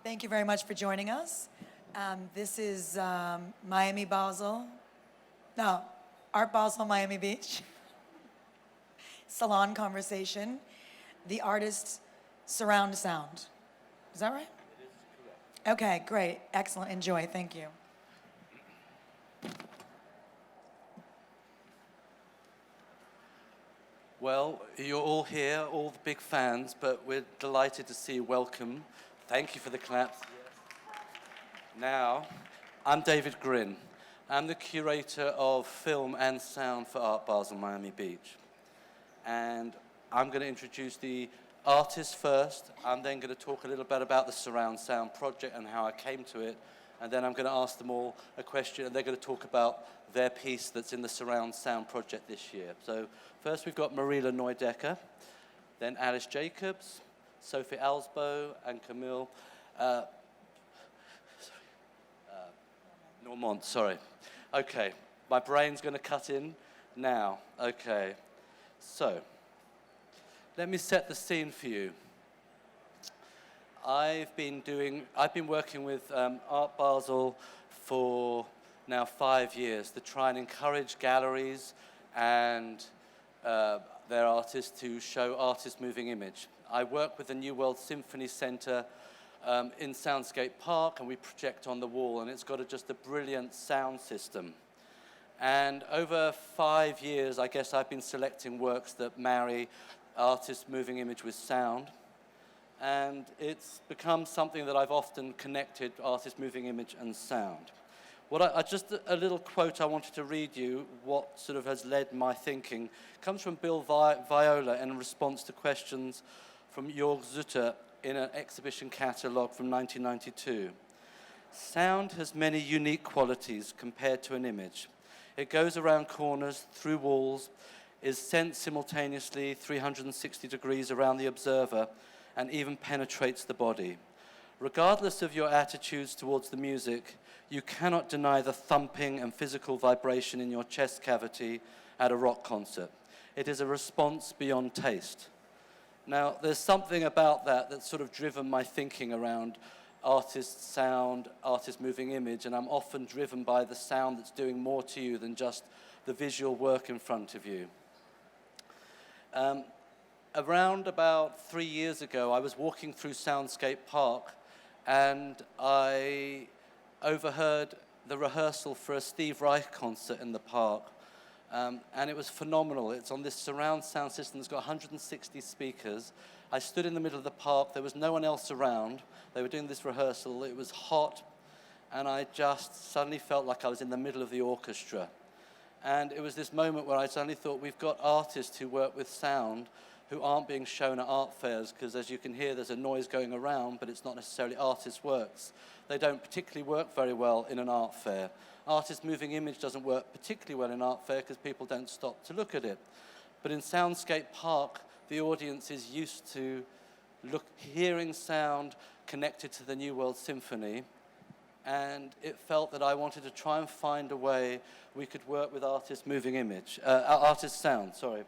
Thank you very much for joining us. This is Miami Basel. No, Art Basel, Miami Beach. Salon conversation. The artist's surround sound. Is that right? It is correct. Okay, great. Excellent. Enjoy. Thank you. Well, you're all here, all the big fans, but we're delighted to see you. Welcome. Thank you for the claps. Yes. Now, I'm David Gryn. I'm the curator of film and sound for Art Basel Miami Beach. And I'm going to introduce the artists first. I'm then going to talk a little bit about the surround sound project and how I came to it. And then I'm going to ask them all a question, and they're going to talk about their piece that's in the surround sound project this year. So first we've got Mariele Neudecker, then Alice Jacobs, Sofie Alsbo, and Camille Norment, sorry. Okay, my brain's going to cut in now. Okay, so let me set the scene for you. I've been working with Art Basel for now 5 years to try and encourage galleries and their artists to show artist moving image. I work with the New World Symphony Centre in Soundscape Park, and we project on the wall, and it's got just a brilliant sound system. And over 5 years, I guess I've been selecting works that marry artist moving image with sound. And it's become something that I've often connected, artist moving image and sound. Just a little quote I wanted to read you, what sort of has led my thinking, comes from Bill Viola in response to questions from Jörg Zutter in an exhibition catalogue from 1992. Sound has many unique qualities compared to an image. It goes around corners, through walls, is sent simultaneously 360 degrees around the observer, and even penetrates the body. Regardless of your attitudes towards the music, you cannot deny the thumping and physical vibration in your chest cavity at a rock concert. It is a response beyond taste. Now, there's something about that that's sort of driven my thinking around artist sound, artist moving image, and I'm often driven by the sound that's doing more to you than just the visual work in front of you. Around about 3 years ago, I was walking through Soundscape Park, and I overheard the rehearsal for a Steve Reich concert in the park. And it was phenomenal. It's on this surround sound system that's got 160 speakers. I stood in the middle of the park. There was no one else around. They were doing this rehearsal. It was hot, and I just suddenly felt like I was in the middle of the orchestra. And it was this moment where I suddenly thought, we've got artists who work with sound who aren't being shown at art fairs, because as you can hear, there's a noise going around, but it's not necessarily artist works. They don't particularly work very well in an art fair. Artist moving image doesn't work particularly well in art fair because people don't stop to look at it. But in Soundscape Park, the audience is used to hearing sound connected to the New World Symphony, and it felt that I wanted to try and find a way we could work with artist moving image, artist sound, sorry.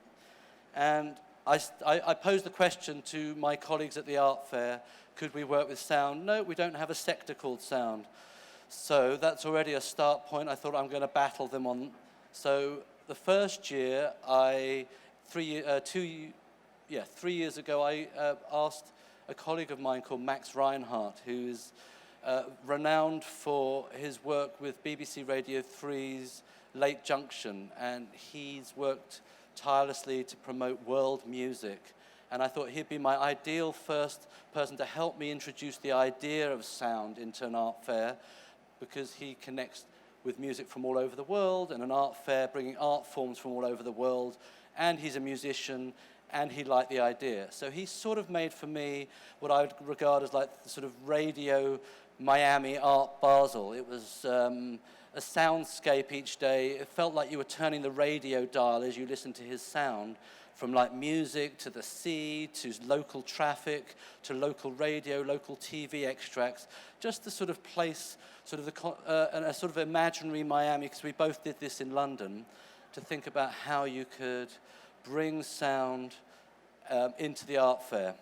And I posed the question to my colleagues at the art fair, could we work with sound? No, we don't have a sector called sound. So that's already a start point. I thought I'm going to battle them on. So the first year, 3 years ago, I asked a colleague of mine called Max Reinhardt, who is renowned for his work with BBC Radio 3's Late Junction, and he's worked tirelessly to promote world music. And I thought he'd be my ideal first person to help me introduce the idea of sound into an art fair, because he connects with music from all over the world, and an art fair bringing art forms from all over the world, and he's a musician, and he liked the idea. So he sort of made for me what I would regard as like the sort of radio Miami Art Basel. It was a soundscape each day. It felt like you were turning the radio dial as you listened to his sound, from like music to the sea to local traffic to local radio, local TV extracts, just to sort of place sort of a sort of imaginary Miami, because we both did this in London, to think about how you could bring sound into the art fair.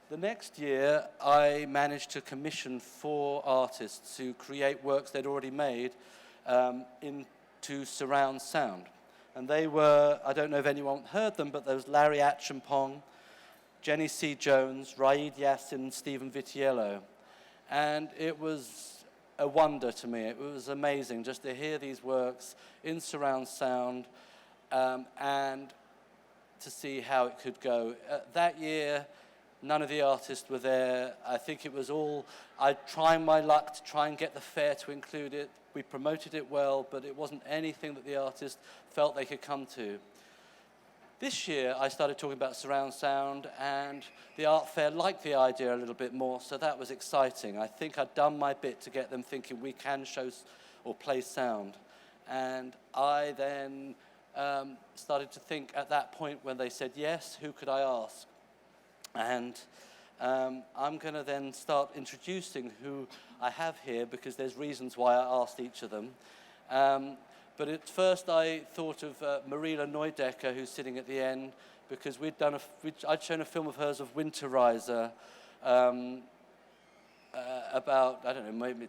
The next year, I managed to commission 4 artists to create works they'd already made into surround sound. And they were, I don't know if anyone heard them, but there was Larry Achampong, Jenny C. Jones, Raid Yassin, and Stephen Vitiello. And it was a wonder to me. It was amazing just to hear these works in surround sound and to see how it could go. That year, none of the artists were there. I think it was all, I tried my luck to try and get the fair to include it. We promoted it well, but it wasn't anything that the artists felt they could come to. This year, I started talking about surround sound, and the art fair liked the idea a little bit more, so that was exciting. I think I'd done my bit to get them thinking we can show or play sound. And I then started to think at that point when they said yes, who could I ask? And I'm going to then start introducing who I have here, because there's reasons why I asked each of them. But at first I thought of Mariele Neudecker, who's sitting at the end, because I'd shown a film of hers of Winterizer about, I don't know, maybe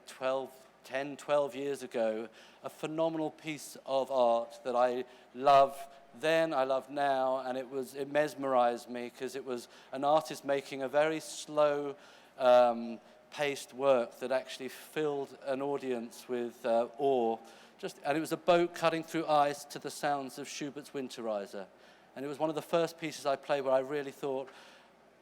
10, 12 years ago. A phenomenal piece of art that I love then, I love now, and it mesmerized me, because it was an artist making a very slow paced work that actually filled an audience with awe. And it was a boat cutting through ice to the sounds of Schubert's Winterizer. And it was one of the first pieces I played where I really thought,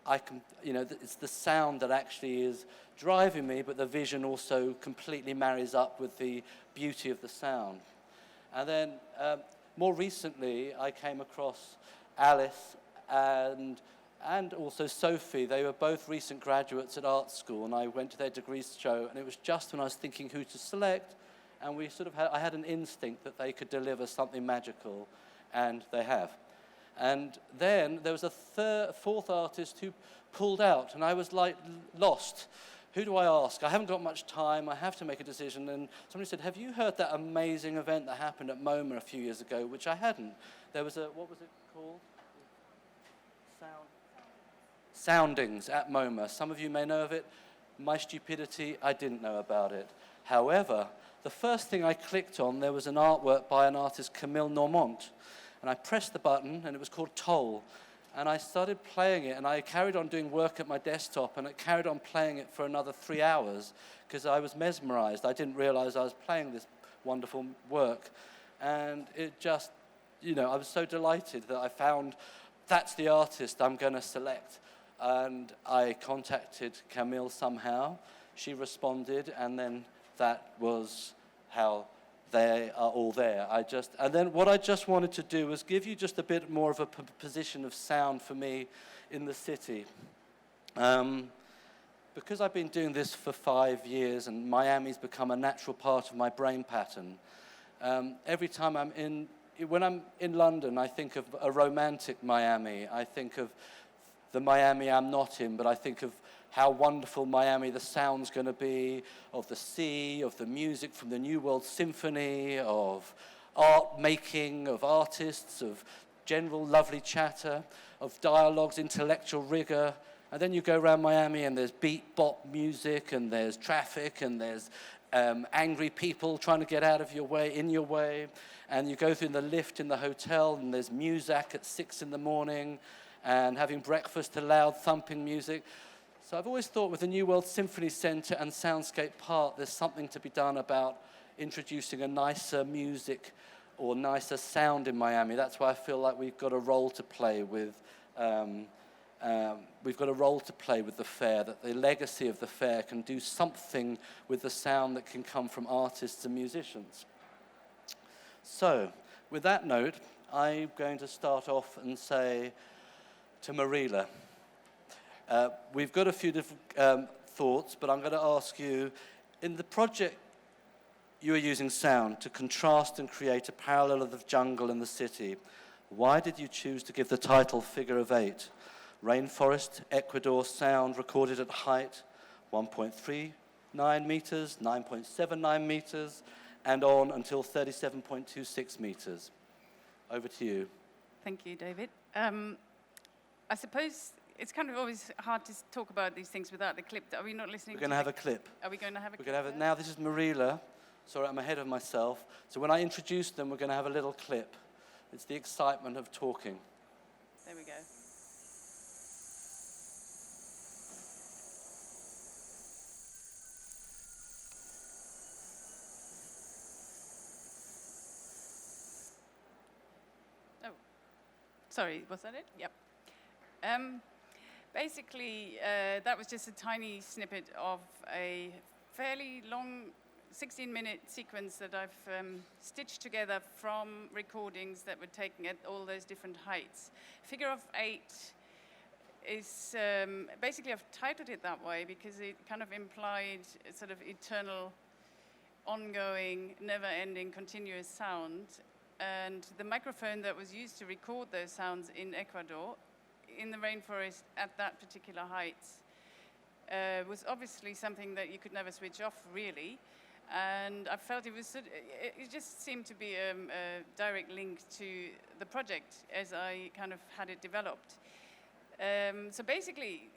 it's the sound that actually is driving me, but the vision also completely marries up with the beauty of the sound. And then more recently, I came across Alice and also Sofie. They were both recent graduates at art school, and I went to their degrees show, and it was just when I was thinking who to select, and I had an instinct that they could deliver something magical, and they have. And then there was a fourth artist who pulled out, and I was like lost. Who do I ask? I haven't got much time. I have to make a decision. And somebody said, have you heard that amazing event that happened at MoMA a few years ago, which I hadn't? There was what was it called? Soundings at MoMA. Some of you may know of it. My stupidity, I didn't know about it. However, the first thing I clicked on, there was an artwork by an artist, Camille Norment. And I pressed the button, and it was called Toll. And I started playing it, and I carried on doing work at my desktop, and I carried on playing it for another 3 hours, because I was mesmerized. I didn't realize I was playing this wonderful work. And it just, I was so delighted that I found that's the artist I'm going to select. And I contacted Camille somehow. She responded, and then that was how they are all there. And then what I just wanted to do was give you just a bit more of a position of sound for me in the city. Because I've been doing this for 5 years, and Miami's become a natural part of my brain pattern, every time when I'm in London, I think of a romantic Miami. I think of the Miami I'm not in, but I think of how wonderful Miami, the sound's going to be, of the sea, of the music from the New World Symphony, of art making, of artists, of general lovely chatter, of dialogues, intellectual rigor. And then you go around Miami and there's beat bop music, and there's traffic, and there's angry people trying to get out of your way, in your way. And you go through the lift in the hotel, and there's music at 6 in the morning, and having breakfast to loud thumping music. So I've always thought with the New World Symphony Centre and Soundscape Park, there's something to be done about introducing a nicer music or nicer sound in Miami. That's why I feel like we've got a role to play with. We've got a role to play with the fair. That the legacy of the fair can do something with the sound that can come from artists and musicians. So, with that note, I'm going to start off and say to Mariele. We've got a few different thoughts, but I'm going to ask you, in the project you are using sound to contrast and create a parallel of the jungle and the city. Why did you choose to give the title Figure of 8? Rainforest, Ecuador, sound recorded at height 1.39 meters, 9.79 meters, and on until 37.26 meters. Over to you. Thank you, David. I suppose it's kind of always hard to talk about these things without the clip. Are we not listening? We're going to have a clip. Are we going to have a We're clip? going to have it now. This is Mariele. Sorry, I'm ahead of myself. So when I introduce them, we're going to have a little clip. It's the excitement of talking. There we go. Oh, sorry, was that it? Yep. Basically, that was just a tiny snippet of a fairly long 16-minute sequence that I've stitched together from recordings that were taken at all those different heights. Figure of 8 is, basically I've titled it that way because it kind of implied a sort of eternal, ongoing, never-ending, continuous sound. And the microphone that was used to record those sounds in Ecuador, in the rainforest at that particular height, was obviously something that you could never switch off, really. And I felt it just seemed to be a direct link to the project as I kind of had it developed. So basically,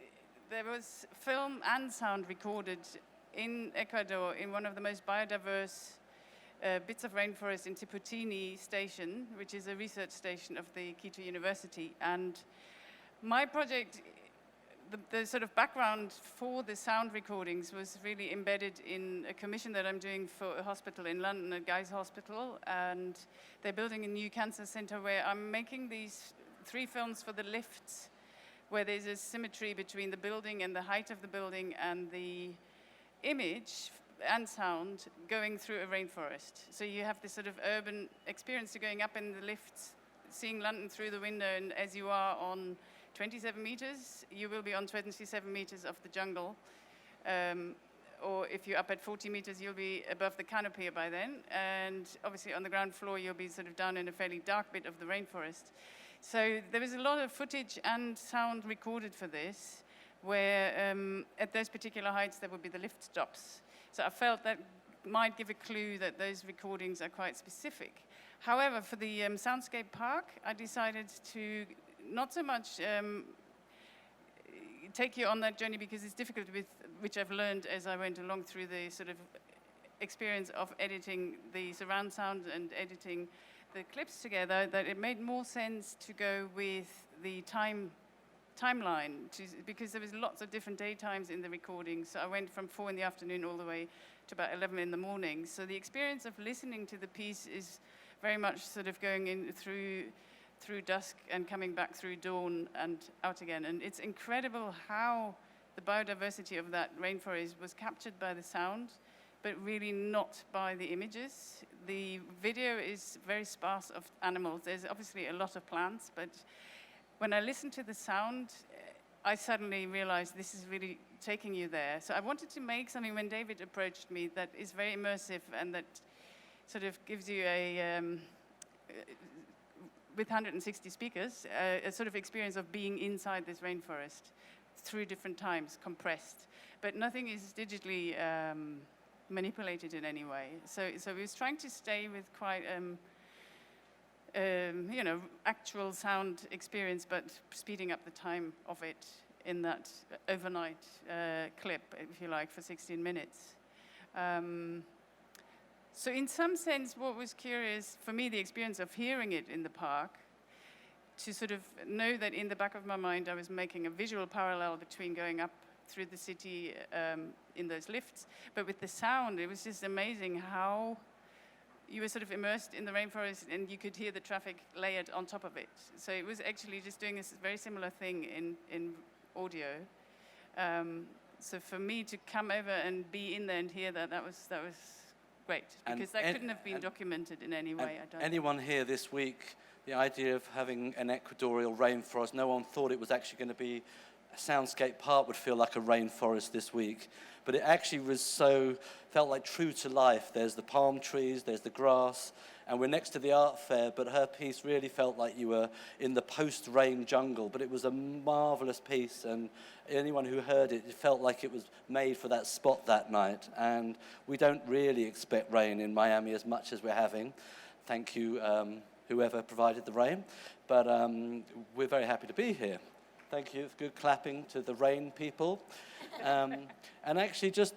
there was film and sound recorded in Ecuador in one of the most biodiverse bits of rainforest in Tiputini Station, which is a research station of the Quito University. And my project, the sort of background for the sound recordings was really embedded in a commission that I'm doing for a hospital in London, at Guy's Hospital, and they're building a new cancer center where I'm making these 3 films for the lifts, where there's a symmetry between the building and the height of the building and the image and sound going through a rainforest. So you have this sort of urban experience of going up in the lifts, seeing London through the window, and as you are on 27 meters, you will be on 27 meters of the jungle. Or if you're up at 40 meters, you'll be above the canopy by then. And obviously on the ground floor, you'll be sort of down in a fairly dark bit of the rainforest. So there was a lot of footage and sound recorded for this, where at those particular heights, there would be the lift stops. So I felt that might give a clue that those recordings are quite specific. However, for the Soundscape Park, I decided to not so much take you on that journey because it's difficult, with which I've learned as I went along through the sort of experience of editing the surround sound and editing the clips together, that it made more sense to go with the timeline, because there was lots of different daytimes in the recordings. So I went from 4 in the afternoon all the way to about 11 in the morning. So the experience of listening to the piece is very much sort of going in through dusk and coming back through dawn and out again. And it's incredible how the biodiversity of that rainforest was captured by the sound, but really not by the images. The video is very sparse of animals. There's obviously a lot of plants, but when I listened to the sound, I suddenly realized this is really taking you there. So I wanted to make something, when David approached me, that is very immersive and that sort of gives you a, with 160 speakers, a sort of experience of being inside this rainforest through different times, compressed. But nothing is digitally manipulated in any way. So we was trying to stay with quite, actual sound experience, but speeding up the time of it in that overnight clip, if you like, for 16 minutes. So in some sense, what was curious for me, the experience of hearing it in the park, to sort of know that in the back of my mind, I was making a visual parallel between going up through the city in those lifts, but with the sound, it was just amazing how you were sort of immersed in the rainforest and you could hear the traffic layered on top of it. So it was actually just doing this very similar thing in audio. So for me to come over and be in there and hear that was great, because that couldn't have been documented in any way, I don't think. Anyone here this week, the idea of having an equatorial rainforest, no one thought it was actually going to be, a soundscape park would feel like a rainforest this week. But it actually felt like true to life. There's the palm trees, there's the grass, and we're next to the art fair, but her piece really felt like you were in the post-rain jungle. But it was a marvelous piece, and anyone who heard it, it felt like it was made for that spot that night. And we don't really expect rain in Miami as much as we're having. Thank you, whoever provided the rain. But we're very happy to be here. Thank you. It's good clapping to the rain people. And actually, just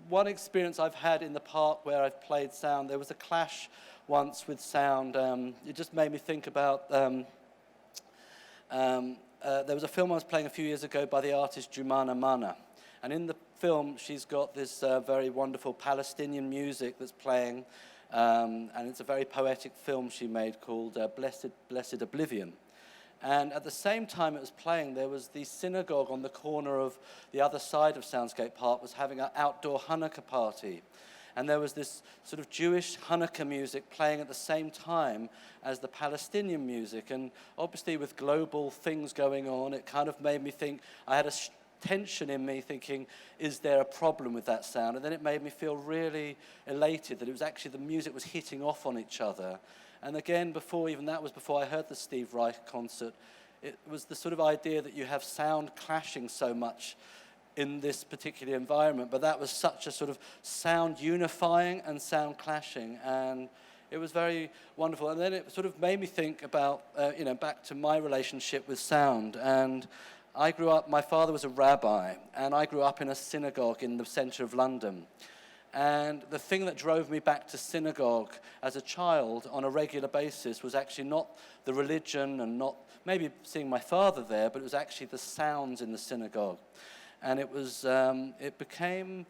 one experience I've had in the park where I've played sound, there was a clash once with sound. It just made me think about... there was a film I was playing a few years ago by the artist Jumana Mana. And in the film, she's got this very wonderful Palestinian music that's playing. And it's a very poetic film she made called Blessed Oblivion. And at the same time it was playing, there was the synagogue on the corner of the other side of Soundscape Park was having an outdoor Hanukkah party. And there was this sort of Jewish Hanukkah music playing at the same time as the Palestinian music. And obviously with global things going on, it kind of made me think, I had a tension in me thinking, is there a problem with that sound? And then it made me feel really elated that it was actually the music was hitting off on each other. And again, before I heard the Steve Reich concert, it was the sort of idea that you have sound clashing so much in this particular environment, but that was such a sort of sound unifying and sound clashing, and it was very wonderful. And then it sort of made me think about, back to my relationship with sound. And I grew up, my father was a rabbi, and I grew up in a synagogue in the centre of London. And the thing that drove me back to synagogue as a child on a regular basis was actually not the religion and not maybe seeing my father there, but it was actually the sounds in the synagogue. And it became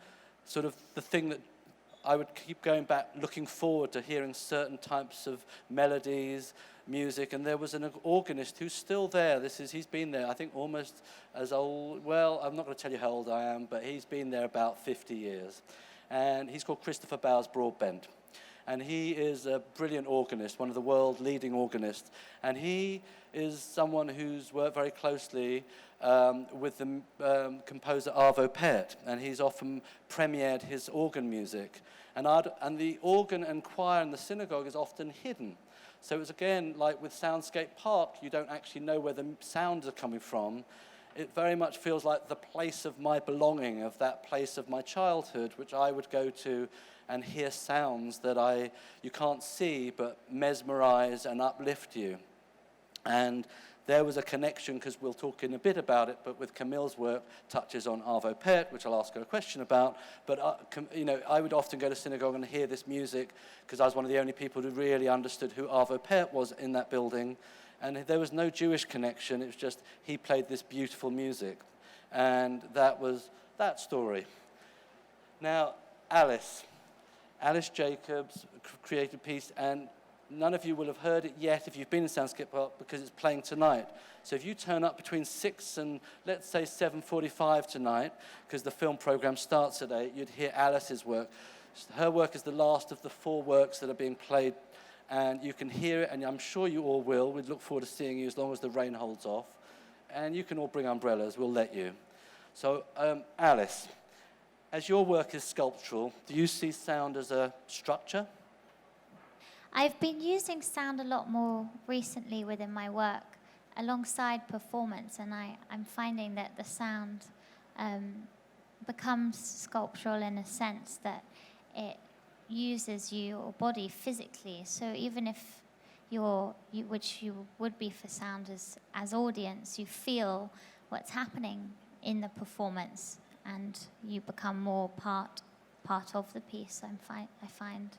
sort of the thing that I would keep going back, looking forward to hearing certain types of melodies, music. And there was an organist who's still there. He's been there, I think, almost as old. Well, I'm not going to tell you how old I am, but he's been there about 50 years. And he's called Christopher Bowes Broadbent. And he is a brilliant organist, one of the world leading organists. And he is someone who's worked very closely with the composer Arvo Pärt, and he's often premiered his organ music. And the organ and choir in the synagogue is often hidden. So it's again, like with Soundscape Park, you don't actually know where the sounds are coming from. It very much feels like the place of my belonging, of that place of my childhood, which I would go to and hear sounds that you can't see, but mesmerize and uplift you. And there was a connection, because we'll talk in a bit about it, but with Camille's work touches on Arvo Pärt, which I'll ask her a question about. But I would often go to synagogue and hear this music, because I was one of the only people who really understood who Arvo Pärt was in that building. And there was no Jewish connection. It was just he played this beautiful music. And that was that story. Now, Alice Jacobs created a piece, and none of you will have heard it yet if you've been in Soundscape Park, because it's playing tonight. So if you turn up between 6 and, let's say, 7:45 tonight, because the film program starts at 8, you'd hear Alice's work. Her work is the last of the 4 works that are being played, and you can hear it, and I'm sure you all will. We'd look forward to seeing you as long as the rain holds off. And you can all bring umbrellas, we'll let you. So, Alice, as your work is sculptural, do you see sound as a structure? I've been using sound a lot more recently within my work, alongside performance, and I'm finding that the sound becomes sculptural in a sense that it uses your body physically. So even if which you would be for sound as audience, you feel what's happening in the performance, and you become more part of the piece. I find.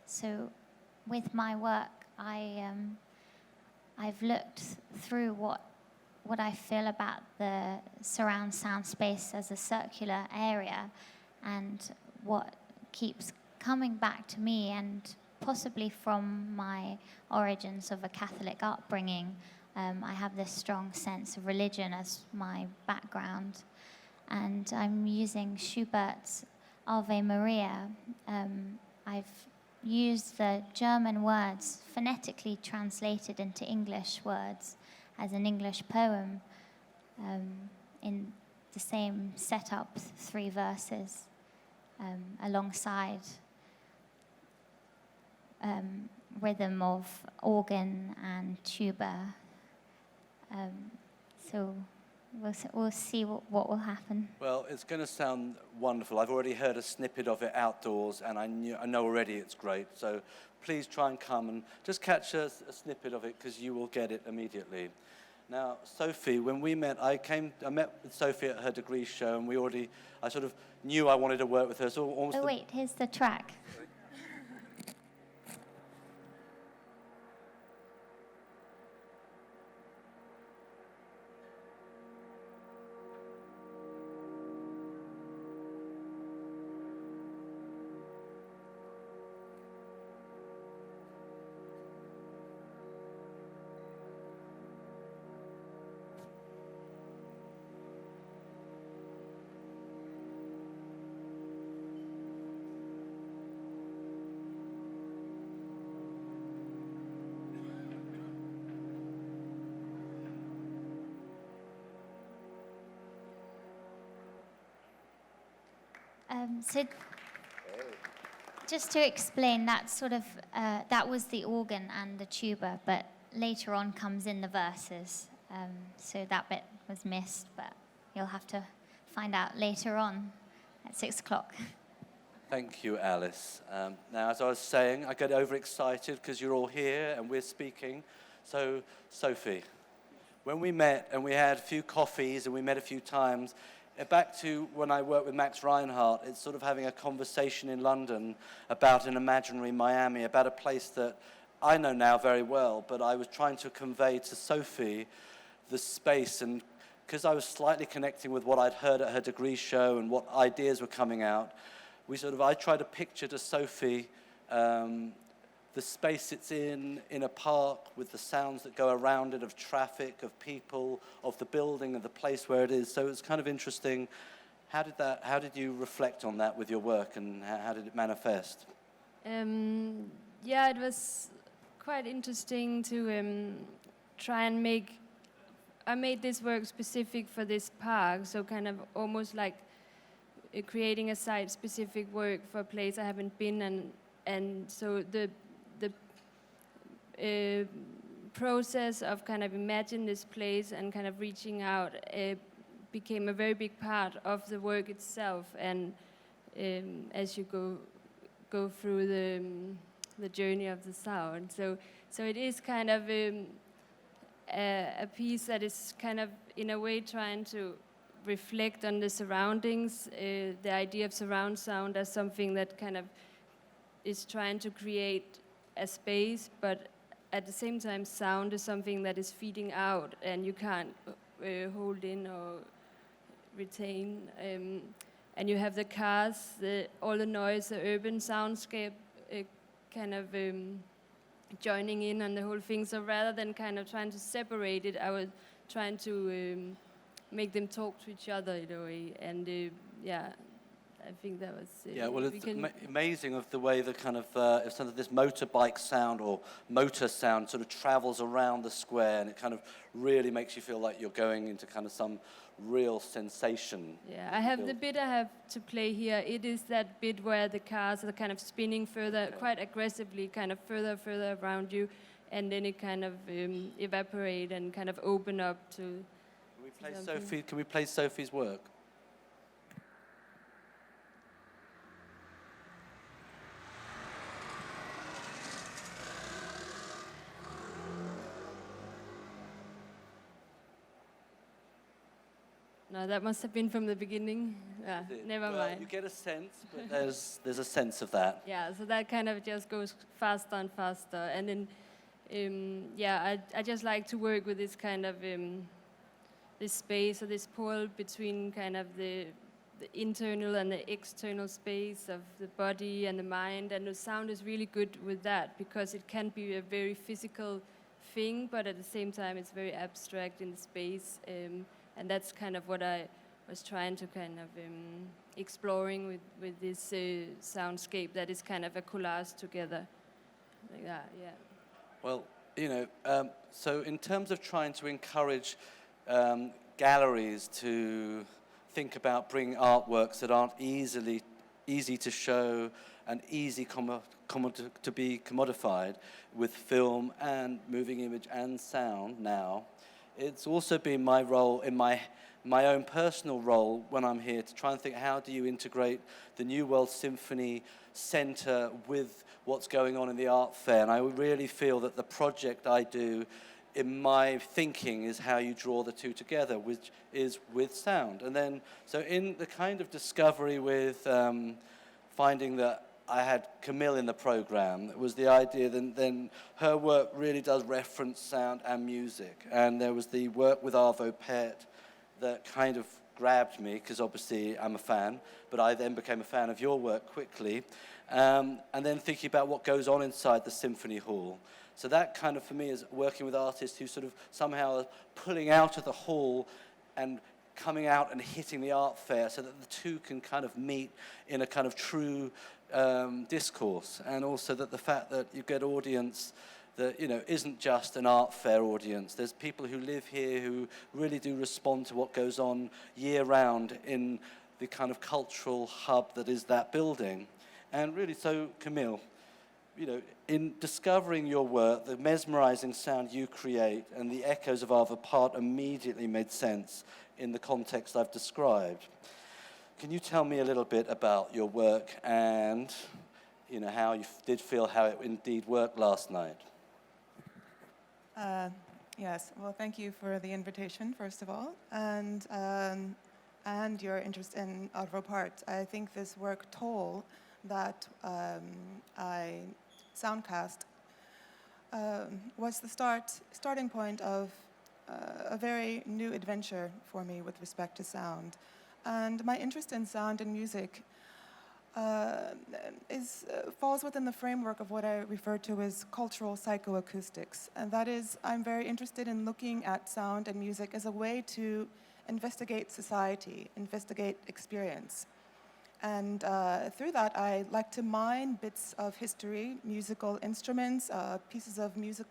So with my work, I've looked through what I feel about the surround sound space as a circular area, and what keeps coming back to me, and possibly from my origins of a Catholic upbringing, I have this strong sense of religion as my background, and I'm using Schubert's Ave Maria. I've used the German words phonetically translated into English words as an English poem in the same setup, 3 verses, alongside rhythm of organ and tuba. So we'll see what will happen. Well, it's going to sound wonderful. I've already heard a snippet of it outdoors, and I know already it's great. So please try and come and just catch a snippet of it, because you will get it immediately. Now, Sofie, when we met, I met with Sofie at her degree show, and I sort of knew I wanted to work with her. So almost Wait, here's the track. So just to explain, that that was the organ and the tuba, but later on comes in the verses. So that bit was missed, but you'll have to find out later on at 6 o'clock. Thank you, Alice. Now, as I was saying, I get overexcited because you're all here and we're speaking. So, Sofie, when we met and we had a few coffees and we met a few times, back to when I worked with Max Reinhardt, it's sort of having a conversation in London about an imaginary Miami, about a place that I know now very well, but I was trying to convey to Sofie the space, and because I was slightly connecting with what I'd heard at her degree show and what ideas were coming out, I tried to picture to Sofie the space it's in a park with the sounds that go around it of traffic, of people, of the building, of the place where it is. So it's kind of interesting. How did you reflect on that with your work, and how did it manifest? Yeah, it was quite interesting to try and I made this work specific for this park, so kind of almost like creating a site-specific work for a place I haven't been, and so the process of kind of imagine this place and kind of reaching out became a very big part of the work itself. And as you go through the journey of the sound, so it is kind of a piece that is kind of in a way trying to reflect on the surroundings, the idea of surround sound as something that kind of is trying to create a space, but at the same time, sound is something that is feeding out, and you can't hold in or retain. And you have the cars, all the noise, the urban soundscape kind of joining in on the whole thing. So rather than kind of trying to separate it, I was trying to make them talk to each other in a way. And I think that was... Yeah, well, it's amazing of the way the kind of, sort of this motorbike sound or motor sound sort of travels around the square, and it kind of really makes you feel like you're going into kind of some real sensation. Yeah, I have the bit I have to play here. It is that bit where the cars are kind of spinning further, quite aggressively, kind of further around you, and then it kind of evaporate and kind of open up to... Can we play Sophie's work? No, that must have been from the beginning. Never mind. You get a sense, but there's a sense of that. Yeah, so that kind of just goes faster and faster. And then, I just like to work with this kind of, this space or this pull between kind of the internal and the external space of the body and the mind. And the sound is really good with that, because it can be a very physical thing, but at the same time it's very abstract in the space. And that's kind of what I was trying to kind of exploring with this soundscape that is kind of a collage together, like that, yeah. Well, so in terms of trying to encourage galleries to think about bringing artworks that aren't easy to show and easy to be commodified with film and moving image and sound now, it's also been my role in my own personal role when I'm here to try and think, how do you integrate the New World Symphony Centre with what's going on in the art fair? And I really feel that the project I do in my thinking is how you draw the two together, which is with sound. And then, so in the kind of discovery with finding that I had Camille in the program, it was the idea that then her work really does reference sound and music. And there was the work with Arvo Pärt that kind of grabbed me, because obviously I'm a fan, but I then became a fan of your work quickly. And then thinking about what goes on inside the symphony hall. So that kind of, for me, is working with artists who sort of somehow are pulling out of the hall and coming out and hitting the art fair so that the two can kind of meet in a kind of true discourse. And also that the fact that you get audience that, you know, isn't just an art fair audience. There's people who live here who really do respond to what goes on year round in the kind of cultural hub that is that building. And really, so Camille, you know, in discovering your work, the mesmerizing sound you create and the echoes of Arvo Pärt immediately made sense in the context I've described. Can you tell me a little bit about your work and, you know, how you did feel how it indeed worked last night? Yes, well, thank you for the invitation, first of all, and your interest in Arvo Pärt. I think this work, Toll, that I soundcast, was the starting point of a very new adventure for me with respect to sound. And my interest in sound and music falls within the framework of what I refer to as cultural psychoacoustics. And that is, I'm very interested in looking at sound and music as a way to investigate society, investigate experience. And through that, I like to mine bits of history, musical instruments, pieces of music,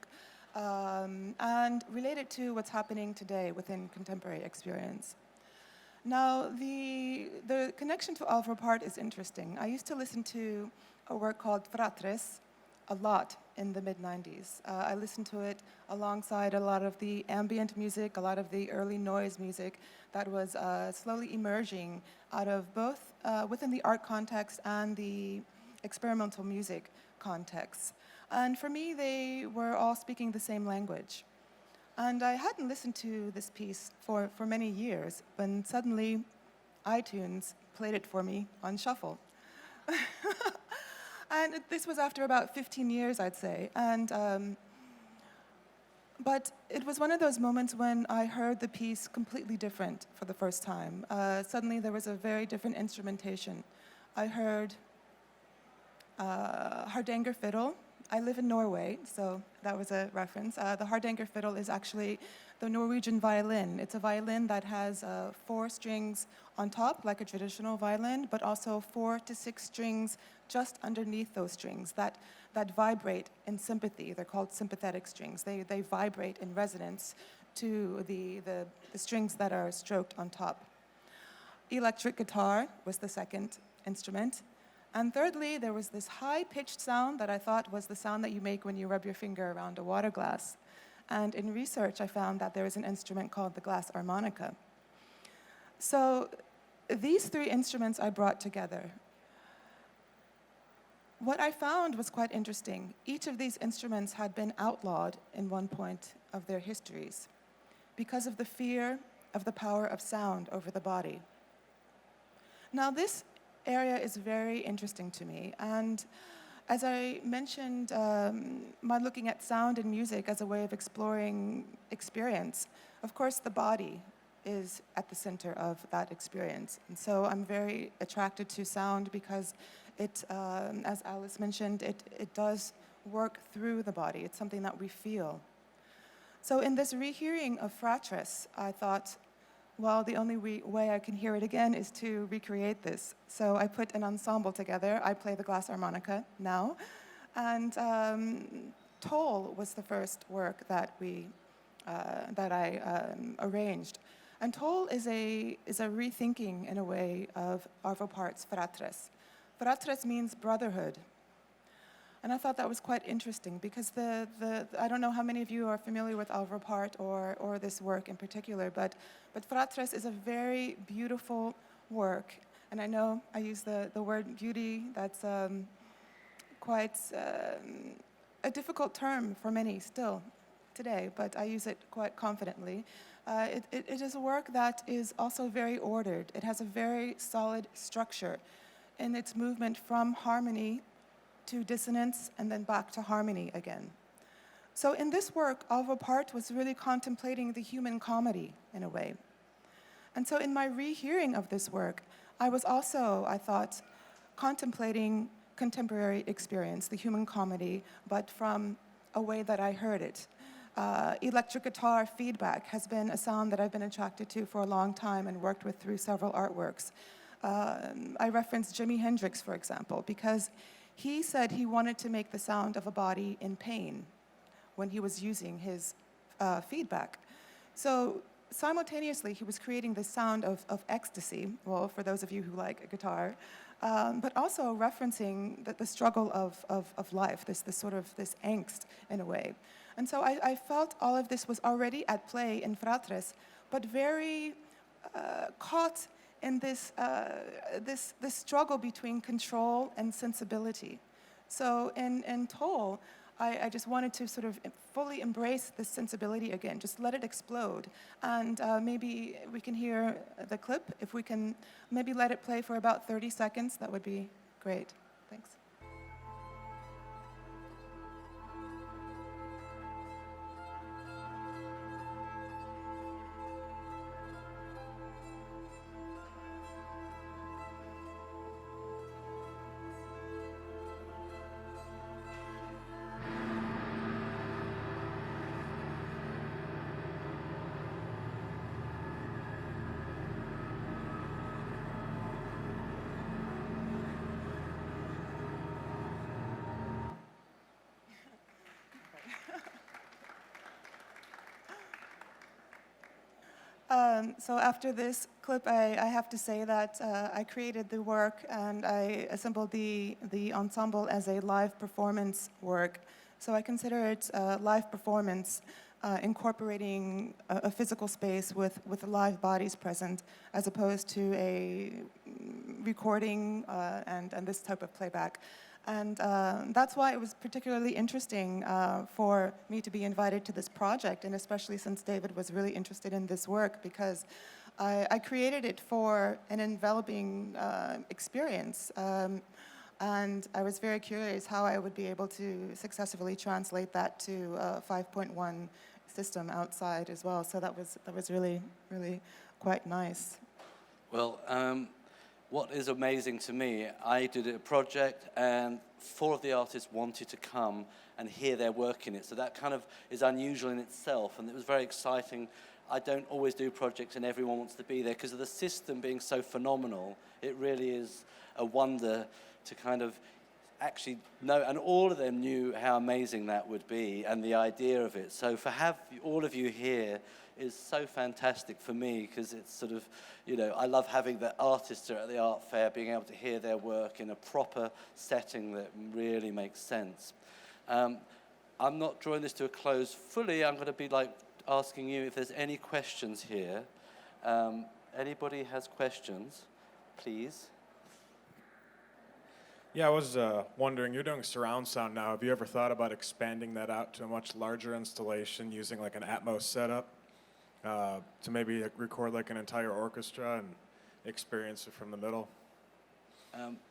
and relate it to what's happening today within contemporary experience. Now, the connection to Arvo Pärt is interesting. I used to listen to a work called Fratres a lot in the mid-90s. I listened to it alongside a lot of the ambient music, a lot of the early noise music that was slowly emerging out of both within the art context and the experimental music context. And for me, they were all speaking the same language. And I hadn't listened to this piece for many years, when suddenly iTunes played it for me on shuffle. And this was after about 15 years, I'd say. And but it was one of those moments when I heard the piece completely different for the first time. Suddenly there was a very different instrumentation. I heard Hardanger fiddle. I live in Norway, so that was a reference. The Hardanger fiddle is actually the Norwegian violin. It's a violin that has 4 strings on top, like a traditional violin, but also 4 to 6 strings just underneath those strings that vibrate in sympathy. They're called sympathetic strings. They vibrate in resonance to the strings that are stroked on top. Electric guitar was the second instrument. And thirdly, there was this high-pitched sound that I thought was the sound that you make when you rub your finger around a water glass. And in research, I found that there is an instrument called the glass harmonica. So these 3 instruments I brought together. What I found was quite interesting. Each of these instruments had been outlawed in one point of their histories because of the fear of the power of sound over the body. Now, this area is very interesting to me, and as I mentioned, my looking at sound and music as a way of exploring experience, of course the body is at the center of that experience. And so I'm very attracted to sound because it, as Alice mentioned, it does work through the body. It's something that we feel. So in this rehearing of Fratres, I thought, well, the only way I can hear it again is to recreate this. So I put an ensemble together. I play the glass harmonica now. And Toll was the first work that I arranged. And Toll is a rethinking, in a way, of Arvo Pärt's Fratres. Fratres means brotherhood. And I thought that was quite interesting because I don't know how many of you are familiar with Alvropart or this work in particular, but Fratres is a very beautiful work. And I know I use the word beauty, that's quite a difficult term for many still today, but I use it quite confidently. It is a work that is also very ordered. It has a very solid structure in its movement from harmony to dissonance and then back to harmony again. So in this work, Alvropart was really contemplating the human comedy in a way. And so in my rehearing of this work, I was also, I thought, contemplating contemporary experience, the human comedy, but from a way that I heard it. Electric guitar feedback has been a sound that I've been attracted to for a long time and worked with through several artworks. I referenced Jimi Hendrix, for example, because he said he wanted to make the sound of a body in pain when he was using his feedback. So simultaneously, he was creating the sound of ecstasy, well, for those of you who like a guitar, but also referencing the struggle of life, this angst in a way. And so I felt all of this was already at play in Fratres, but very caught in this struggle between control and sensibility. So in Toll, I just wanted to sort of fully embrace this sensibility again, just let it explode. And maybe we can hear the clip. If we can maybe let it play for about 30 seconds, that would be great. Thanks. So after this clip, I have to say that I created the work and I assembled the ensemble as a live performance work. So I consider it a live performance, incorporating a physical space with live bodies present, as opposed to a recording and this type of playback. And that's why it was particularly interesting for me to be invited to this project, and especially since David was really interested in this work, because I created it for an enveloping experience. And I was very curious how I would be able to successfully translate that to a 5.1 system outside as well. So that was really, really quite nice. Well, what is amazing to me, I did a project and 4 of the artists wanted to come and hear their work in it. So that kind of is unusual in itself, and it was very exciting. I don't always do projects and everyone wants to be there because of the system being so phenomenal. It really is a wonder to kind of actually know, and all of them knew how amazing that would be and the idea of it. So for all of you here is so fantastic for me, because it's sort of, I love having the artists at the art fair, being able to hear their work in a proper setting that really makes sense. I'm not drawing this to a close fully. I'm going to be asking you if there's any questions here. Anybody has questions, please? Yeah, I was wondering, you're doing surround sound now. Have you ever thought about expanding that out to a much larger installation using an Atmos setup to maybe record an entire orchestra and experience it from the middle?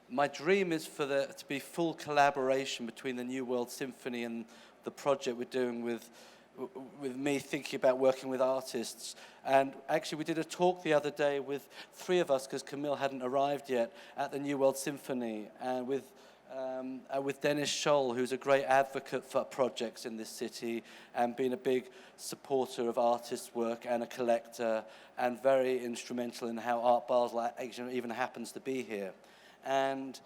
My dream is for there to be full collaboration between the New World Symphony and the project we're doing with me thinking about working with artists. And actually we did a talk the other day with 3 of us, because Camille hadn't arrived yet, at the New World Symphony, and with Dennis Scholl, who's a great advocate for projects in this city and been a big supporter of artists' work and a collector, and very instrumental in how Art Basel even happens to be here. And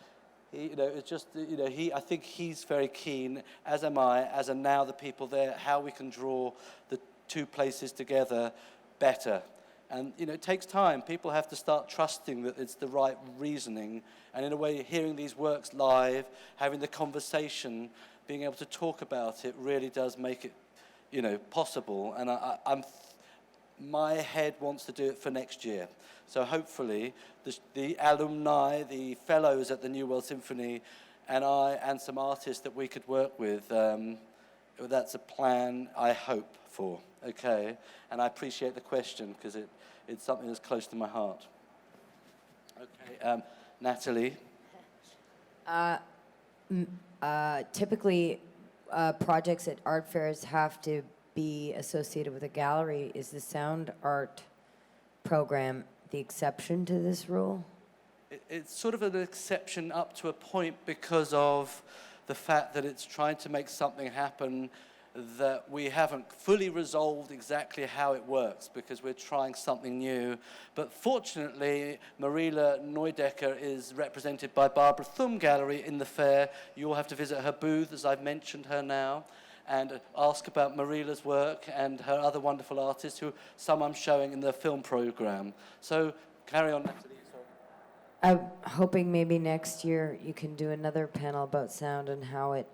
it's just, I think he's very keen, as am I, as are now the people there, how we can draw the 2 places together better. And, you know, it takes time. People have to start trusting that it's the right reasoning. And in a way, hearing these works live, having the conversation, being able to talk about it really does make it, you know, possible. And my head wants to do it for next year. So hopefully the alumni, the fellows at the New World Symphony, and I and some artists that we could work with, that's a plan I hope for, okay? And I appreciate the question because it's something that's close to my heart. Okay, Natalie. Typically, projects at art fairs have to be associated with a gallery. Is the sound art program the exception to this rule? It's sort of an exception up to a point because of the fact that it's trying to make something happen that we haven't fully resolved exactly how it works because we're trying something new. But fortunately, Mariele Neudecker is represented by Barbara Thum Gallery in the fair. You'll have to visit her booth, as I've mentioned her now, and ask about Mariele's work and her other wonderful artists, who some I'm showing in the film program. So carry on, Natalie. I'm hoping maybe next year you can do another panel about sound and how it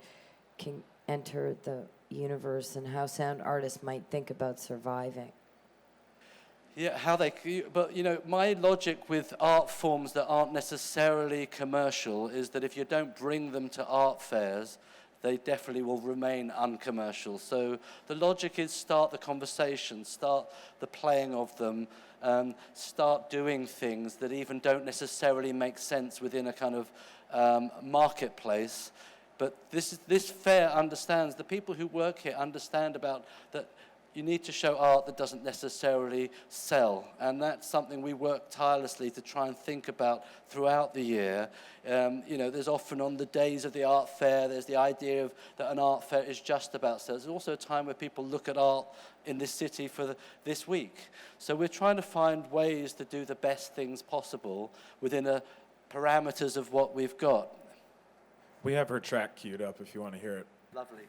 can enter the universe and how sound artists might think about surviving. Yeah, but you know, my logic with art forms that aren't necessarily commercial is that if you don't bring them to art fairs, they definitely will remain uncommercial. So the logic is start the conversation, start the playing of them, start doing things that even don't necessarily make sense within a kind of marketplace. But this fair understands, the people who work here understand about that you need to show art that doesn't necessarily sell. And that's something we work tirelessly to try and think about throughout the year. You know, there's often on the days of the art fair, there's the idea of that an art fair is just about sales. There's also a time where people look at art in this city for this week. So we're trying to find ways to do the best things possible within the parameters of what we've got. We have her track queued up if you want to hear it. Lovely.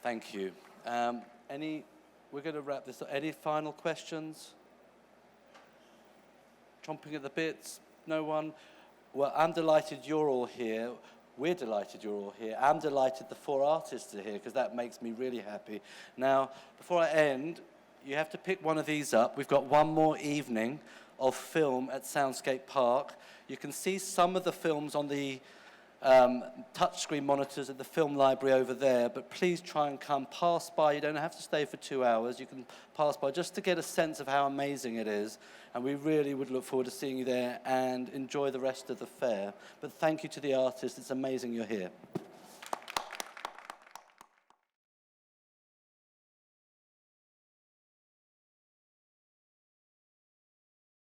Thank you. We're going to wrap this up. Any final questions? Chomping at the bits? No one? Well, I'm delighted you're all here. We're delighted you're all here. I'm delighted the 4 artists are here because that makes me really happy. Now, before I end, you have to pick one of these up. We've got one more evening of film at Soundscape Park. You can see some of the films on the touchscreen monitors at the film library over there, but please try and pass by. You don't have to stay for 2 hours. You can pass by just to get a sense of how amazing it is, and we really would look forward to seeing you there and enjoy the rest of the fair. But thank you to the artists. It's amazing you're here.